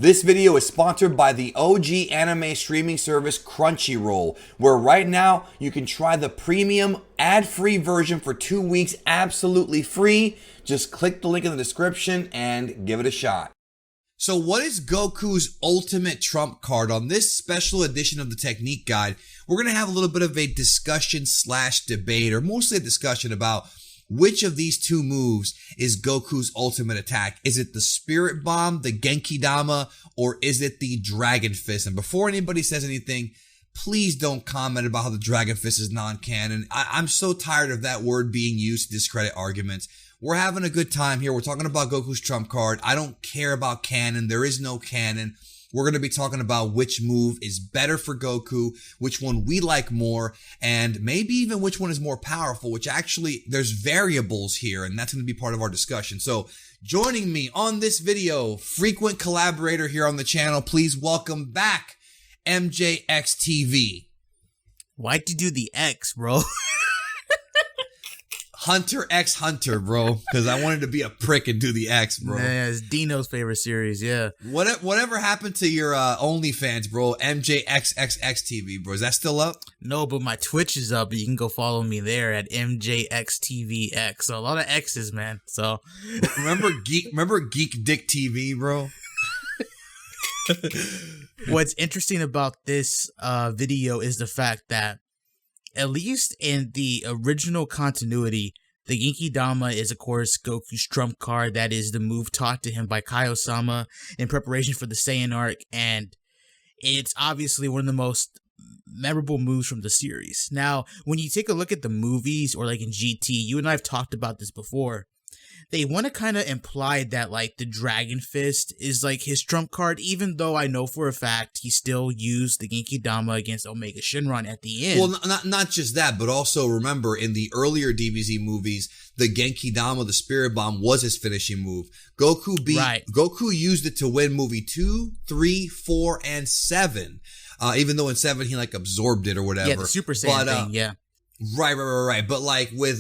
This video is sponsored by the OG anime streaming service Crunchyroll, where right now you can try the premium ad-free version for 2 weeks absolutely free. Just click the link in the description and give it a shot. So what is Goku's ultimate trump card? On this special edition of the Technique Guide, we're going to have a little bit of a discussion / debate, or mostly a discussion about which of these two moves is Goku's ultimate attack. Is it the Spirit Bomb, the Genki Dama, or is it the Dragon Fist? And before anybody says anything, please don't comment about how the Dragon Fist is non-canon. I'm so tired of that word being used to discredit arguments. We're having a good time here. We're talking about Goku's trump card. I don't care about canon. There is no canon. We're going to be talking about which move is better for Goku, which one we like more, and maybe even which one is more powerful, which actually there's variables here, and that's going to be part of our discussion. So joining me on this video, frequent collaborator here on the channel, please welcome back MJXTV. Why'd you do the X, bro? Hunter X Hunter, bro, because I wanted to be a prick and do the X, bro. Yeah, it's Dino's favorite series, yeah. Whatever happened to your OnlyFans, bro? MJXXXTV, bro. Is that still up? No, but my Twitch is up. You can go follow me there at MJXTVX. So a lot of X's, man. So remember Geek Dick TV, bro? What's interesting about this video is the fact that, at least in the original continuity, the Genki Dama is, of course, Goku's trump card. That is the move taught to him by Kaio-sama in preparation for the Saiyan arc, and it's obviously one of the most memorable moves from the series. Now, when you take a look at the movies, or like in GT, you and I have talked about this before, they want to kind of imply that, like, the Dragon Fist is, like, his trump card, even though I know for a fact he still used the Genki Dama against Omega Shenron at the end. Well, not just that, but also remember, in the earlier DBZ movies, the Genki Dama, the Spirit Bomb, was his finishing move. Goku used it to win movie 2, 3, 4, and 7. Even though in 7 he, like, absorbed it or whatever. Yeah, the Super Saiyan thing, yeah. Right. But, like, with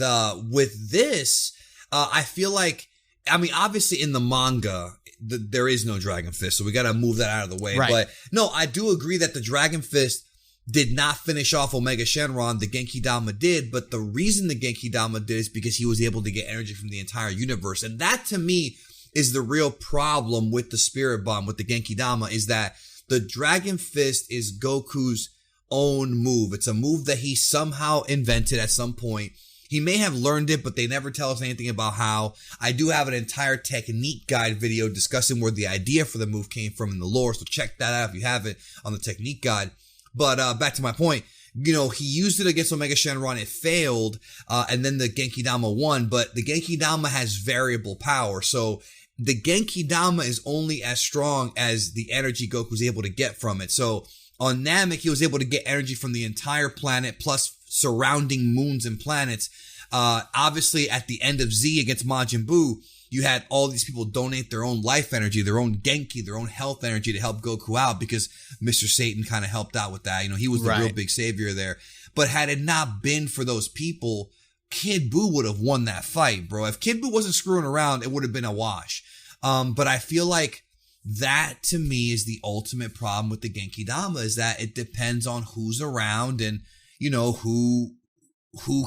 this, I feel like, I mean, obviously in the manga, there is no Dragon Fist, so we got to move that out of the way. Right. But no, I do agree that the Dragon Fist did not finish off Omega Shenron. The Genki Dama did, but the reason the Genki Dama did is because he was able to get energy from the entire universe. And that, to me, is the real problem with the Spirit Bomb, with the Genki Dama, is that the Dragon Fist is Goku's own move. It's a move that he somehow invented at some point. He may have learned it, but they never tell us anything about how. I do have an entire technique guide video discussing where the idea for the move came from in the lore, so check that out if you have it on the technique guide. But back to my point, you know, he used it against Omega Shenron, it failed, and then the Genki Dama won, but the Genki Dama has variable power, so the Genki Dama is only as strong as the energy Goku's able to get from it. So on Namek, he was able to get energy from the entire planet, plus surrounding moons and planets. Obviously, at the end of Z against Majin Buu, you had all these people donate their own life energy, their own Genki, their own health energy to help Goku out, because Mr. Satan kind of helped out with that. You know, he was the real big savior there. But had it not been for those people, Kid Buu would have won that fight, bro. If Kid Buu wasn't screwing around, it would have been a wash. But I feel like that, to me, is the ultimate problem with the Genki Dama, is that it depends on who's around and, you know, who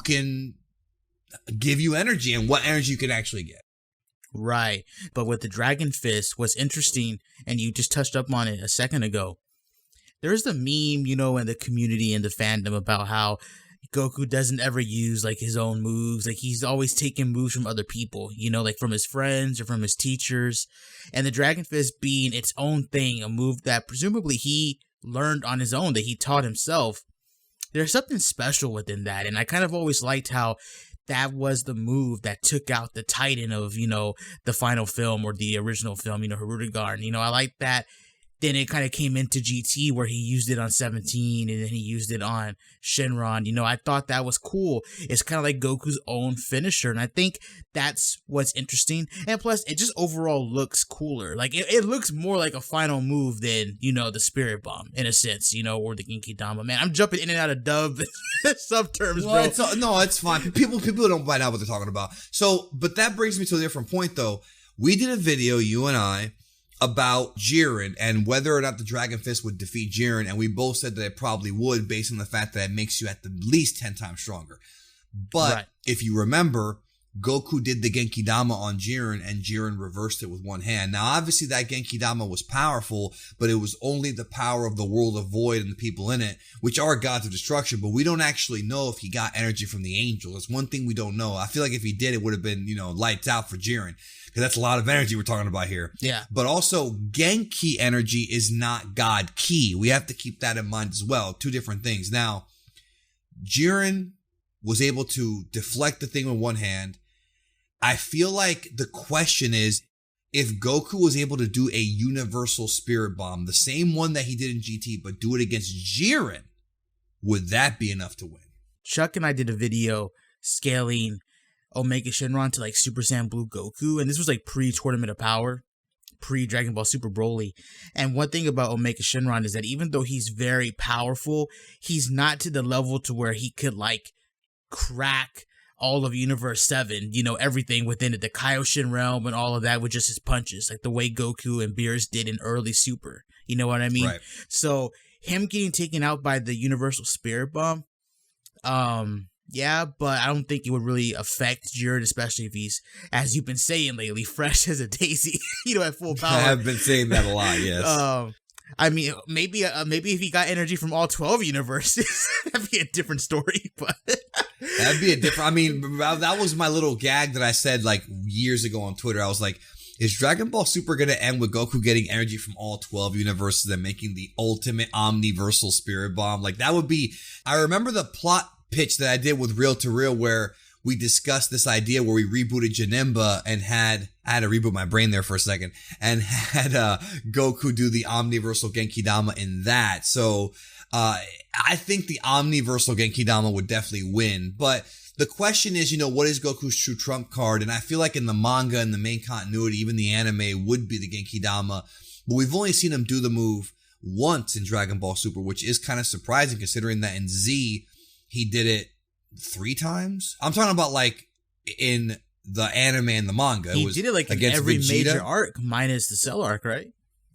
can give you energy and what energy you can actually get. Right. But with the Dragon Fist, what's interesting, and you just touched up on it a second ago, there's the meme, you know, in the community and the fandom about how Goku doesn't ever use, like, his own moves. Like, he's always taking moves from other people, you know, like from his friends or from his teachers. And the Dragon Fist being its own thing, a move that presumably he learned on his own, that he taught himself. There's something special within that, and I kind of always liked how that was the move that took out the Titan of, you know, the final film or the original film, you know, Hirudegarn. You know, I like that. Then it kind of came into GT where he used it on 17 and then he used it on Shenron. You know, I thought that was cool. It's kind of like Goku's own finisher. And I think that's what's interesting. And plus, it just overall looks cooler. Like, it looks more like a final move than, you know, the Spirit Bomb in a sense, you know, or the Genki Dama. Man, I'm jumping in and out of dub sub terms, bro. No, it's fine. People don't find out what they're talking about. So, but that brings me to a different point, though. We did a video, you and I, about Jiren and whether or not the Dragon Fist would defeat Jiren, and we both said that it probably would based on the fact that it makes you at the least 10 times stronger. But if you remember, Goku did the Genki Dama on Jiren, and Jiren reversed it with one hand. Now, obviously, that Genki Dama was powerful, but it was only the power of the world of Void and the people in it, which are gods of destruction. But we don't actually know if he got energy from the angel. That's one thing we don't know. I feel like if he did, it would have been, lights out for Jiren, because that's a lot of energy we're talking about here. Yeah. But also, Genki energy is not God Ki. We have to keep that in mind as well. Two different things. Now, Jiren was able to deflect the thing with one hand. I feel like the question is, if Goku was able to do a universal spirit bomb, the same one that he did in GT, but do it against Jiren, would that be enough to win? Chuck and I did a video scaling Omega Shenron to like Super Saiyan Blue Goku, and this was like pre-Tournament of Power, pre-Dragon Ball Super Broly. And one thing about Omega Shenron is that even though he's very powerful, he's not to the level to where he could like crack all of Universe 7, everything within it, the Kaioshin realm and all of that with just his punches, like the way Goku and Beerus did in early Super. You know what I mean? Right. So him getting taken out by the Universal Spirit Bomb, yeah, but I don't think it would really affect Jiren, especially if he's, as you've been saying lately, fresh as a daisy, at full power. I have been saying that a lot, yes. I mean, maybe if he got energy from all 12 universes, that'd be a different story, but... That'd be a different... I mean, that was my little gag that I said, like, years ago on Twitter. I was like, is Dragon Ball Super going to end with Goku getting energy from all 12 universes and making the ultimate omniversal spirit bomb? Like, that would be... I remember the plot pitch that I did with Real to Real where we discussed this idea where we rebooted Janemba and I had to reboot my brain there for a second, and had Goku do the omniversal Genki Dama in that. So I think the omniversal Genki Dama would definitely win. But the question is, what is Goku's true trump card? And I feel like in the manga and the main continuity, even the anime would be the Genki Dama. But we've only seen him do the move once in Dragon Ball Super, which is kind of surprising considering that in Z, he did it 3 times. I'm talking about like in the anime and the manga. He did it like in every major arc minus the Cell arc, right?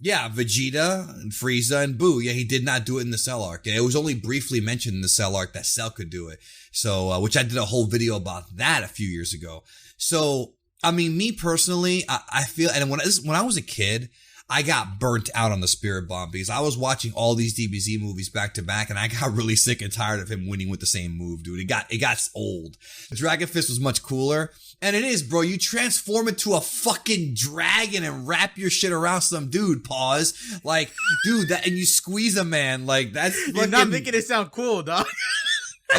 Yeah, Vegeta and Frieza and Boo. Yeah, he did not do it in the Cell arc. It was only briefly mentioned in the Cell arc that Cell could do it. So, which I did a whole video about that a few years ago. So, I mean, me personally, I feel, and when I was a kid, I got burnt out on the Spirit Bomb because I was watching all these DBZ movies back to back, and I got really sick and tired of him winning with the same move, dude. It got old. Dragon Fist was much cooler. And it is, bro. You transform into a fucking dragon and wrap your shit around some dude. Pause. Like, dude, and you squeeze a man. Like, that's fucking... You're not making it sound cool, dog.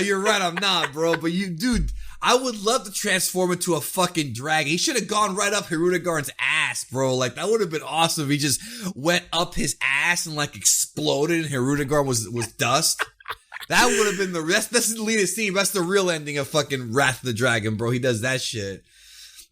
You're right, I'm not, bro. But dude, I would love to transform into a fucking dragon. He should have gone right up Hirudegarn's ass, bro. Like, that would have been awesome if he just went up his ass and, like, exploded and Hirudegar was dust. That would have been that's the latest scene. That's the real ending of fucking Wrath of the Dragon, bro. He does that shit.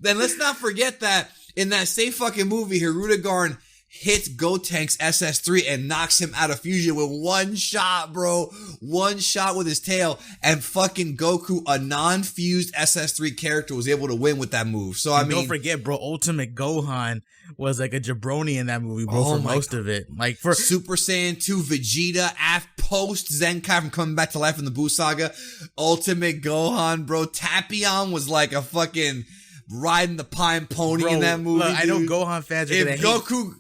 Then let's not forget that in that same fucking movie, Hirudegarn hits Gotenks SS3 and knocks him out of fusion with one shot, bro. One shot with his tail, and fucking Goku, a non-fused SS3 character, was able to win with that move. So I mean, don't forget, bro, Ultimate Gohan was like a jabroni in that movie, bro, for most of it. Like for Super Saiyan 2 Vegeta, post Zenkai from coming back to life in the Buu Saga, Ultimate Gohan, bro. Tapion was like a fucking riding the pine pony in that movie. Look, I know Gohan fans are gonna Goku.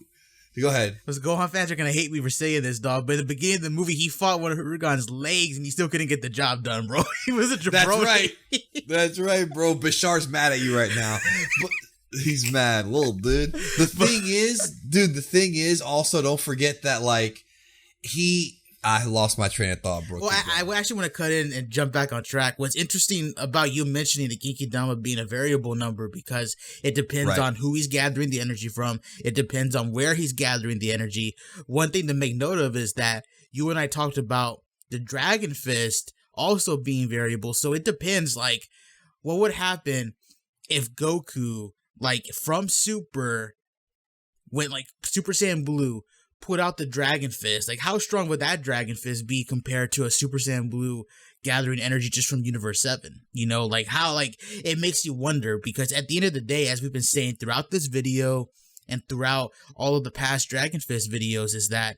Go ahead. Because Gohan fans are gonna hate me for saying this, dog. But at the beginning of the movie, he fought one of Hirudegarn's legs, and he still couldn't get the job done, bro. He was a jabroni. That's right. That's right, bro. Bashar's mad at you right now. But he's mad, little dude. The thing is, also don't forget that, like, I lost my train of thought, bro. Well, I actually want to cut in and jump back on track. What's interesting about you mentioning the Genki Dama being a variable number, because it depends on who he's gathering the energy from. It depends on where he's gathering the energy. One thing to make note of is that you and I talked about the Dragon Fist also being variable. So it depends, like, what would happen if Goku, like, from Super, went, like, Super Saiyan Blue, put out the Dragon Fist. Like, how strong would that Dragon Fist be compared to a Super Saiyan Blue gathering energy just from Universe 7? You know, like, how, like, it makes you wonder, because at the end of the day, as we've been saying throughout this video and throughout all of the past Dragon Fist videos is that,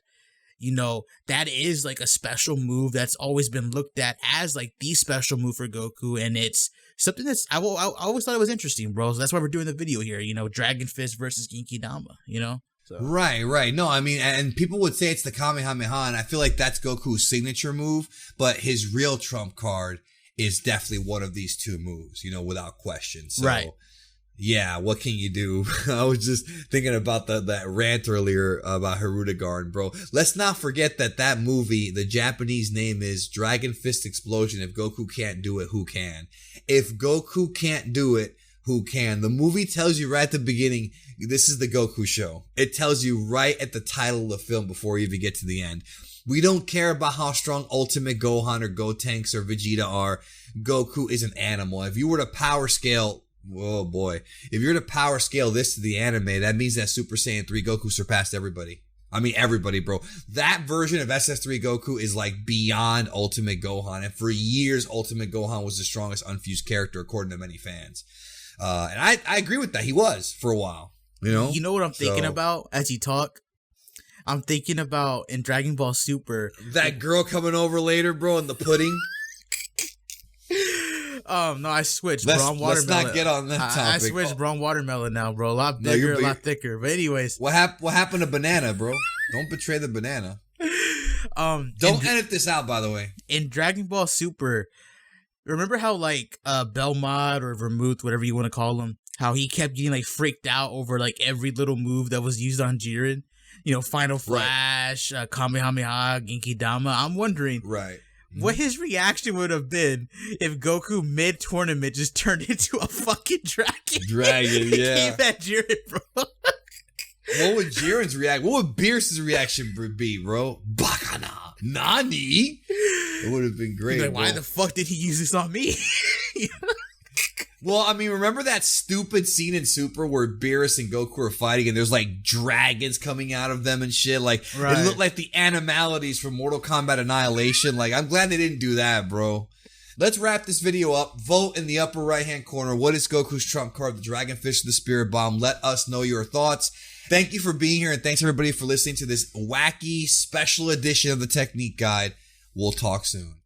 you know, that is like a special move that's always been looked at as like the special move for Goku. And it's something that's, I always thought it was interesting, bro. So that's why we're doing the video here, you know, Dragon Fist versus Genki Dama, you know? So. Right. No, I mean, and people would say it's the Kamehameha, and I feel like that's Goku's signature move, but his real trump card is definitely one of these two moves, you know, without question. So, right. Yeah, what can you do? I was just thinking about that rant earlier about Hirudegarn, bro. Let's not forget that movie, the Japanese name is Dragon Fist Explosion. If Goku can't do it, who can? If Goku can't do it, who can? The movie tells you right at the beginning, this is the Goku show. It tells you right at the title of the film before you even get to the end. We don't care about how strong Ultimate Gohan or Gotenks or Vegeta are. Goku is an animal. If you were to power scale, oh boy, if you're to power scale this to the anime, that means that Super Saiyan 3 Goku surpassed everybody. I mean, everybody, bro. That version of SS3 Goku is like beyond Ultimate Gohan. And for years, Ultimate Gohan was the strongest unfused character, according to many fans. And I agree with that. He was for a while, you know? You know what I'm thinking about as you talk? I'm thinking about in Dragon Ball Super. That girl coming over later, bro, in the pudding. No, I switched, bro. I'm watermelon. Let's not get on that topic. I switched, bro. I'm watermelon now, bro. A lot bigger, a lot thicker. But anyways. What happened to banana, bro? Don't betray the banana. Don't edit this out, by the way. In Dragon Ball Super, remember how like Belmont or Vermouth, whatever you want to call him, how he kept getting like freaked out over like every little move that was used on Jiren? You know, Final Flash, right. Kamehameha, Genki Dama. I'm wondering what his reaction would have been if Goku mid-tournament just turned into a fucking dragon. Yeah. Came at Jiren, bro. What would Jiren's reaction? What would Beerus's reaction be, bro? Bakana. Nani? It would have been great. Like, why the fuck did he use this on me? Well, I mean, remember that stupid scene in Super where Beerus and Goku are fighting and there's like dragons coming out of them and shit? Like, It looked like the animalities from Mortal Kombat Annihilation. Like, I'm glad they didn't do that, bro. Let's wrap this video up. Vote in the upper right-hand corner. What is Goku's trump card, the Dragon Fist or the Spirit Bomb? Let us know your thoughts. Thank you for being here, and thanks everybody for listening to this wacky special edition of the Technique Guide. We'll talk soon.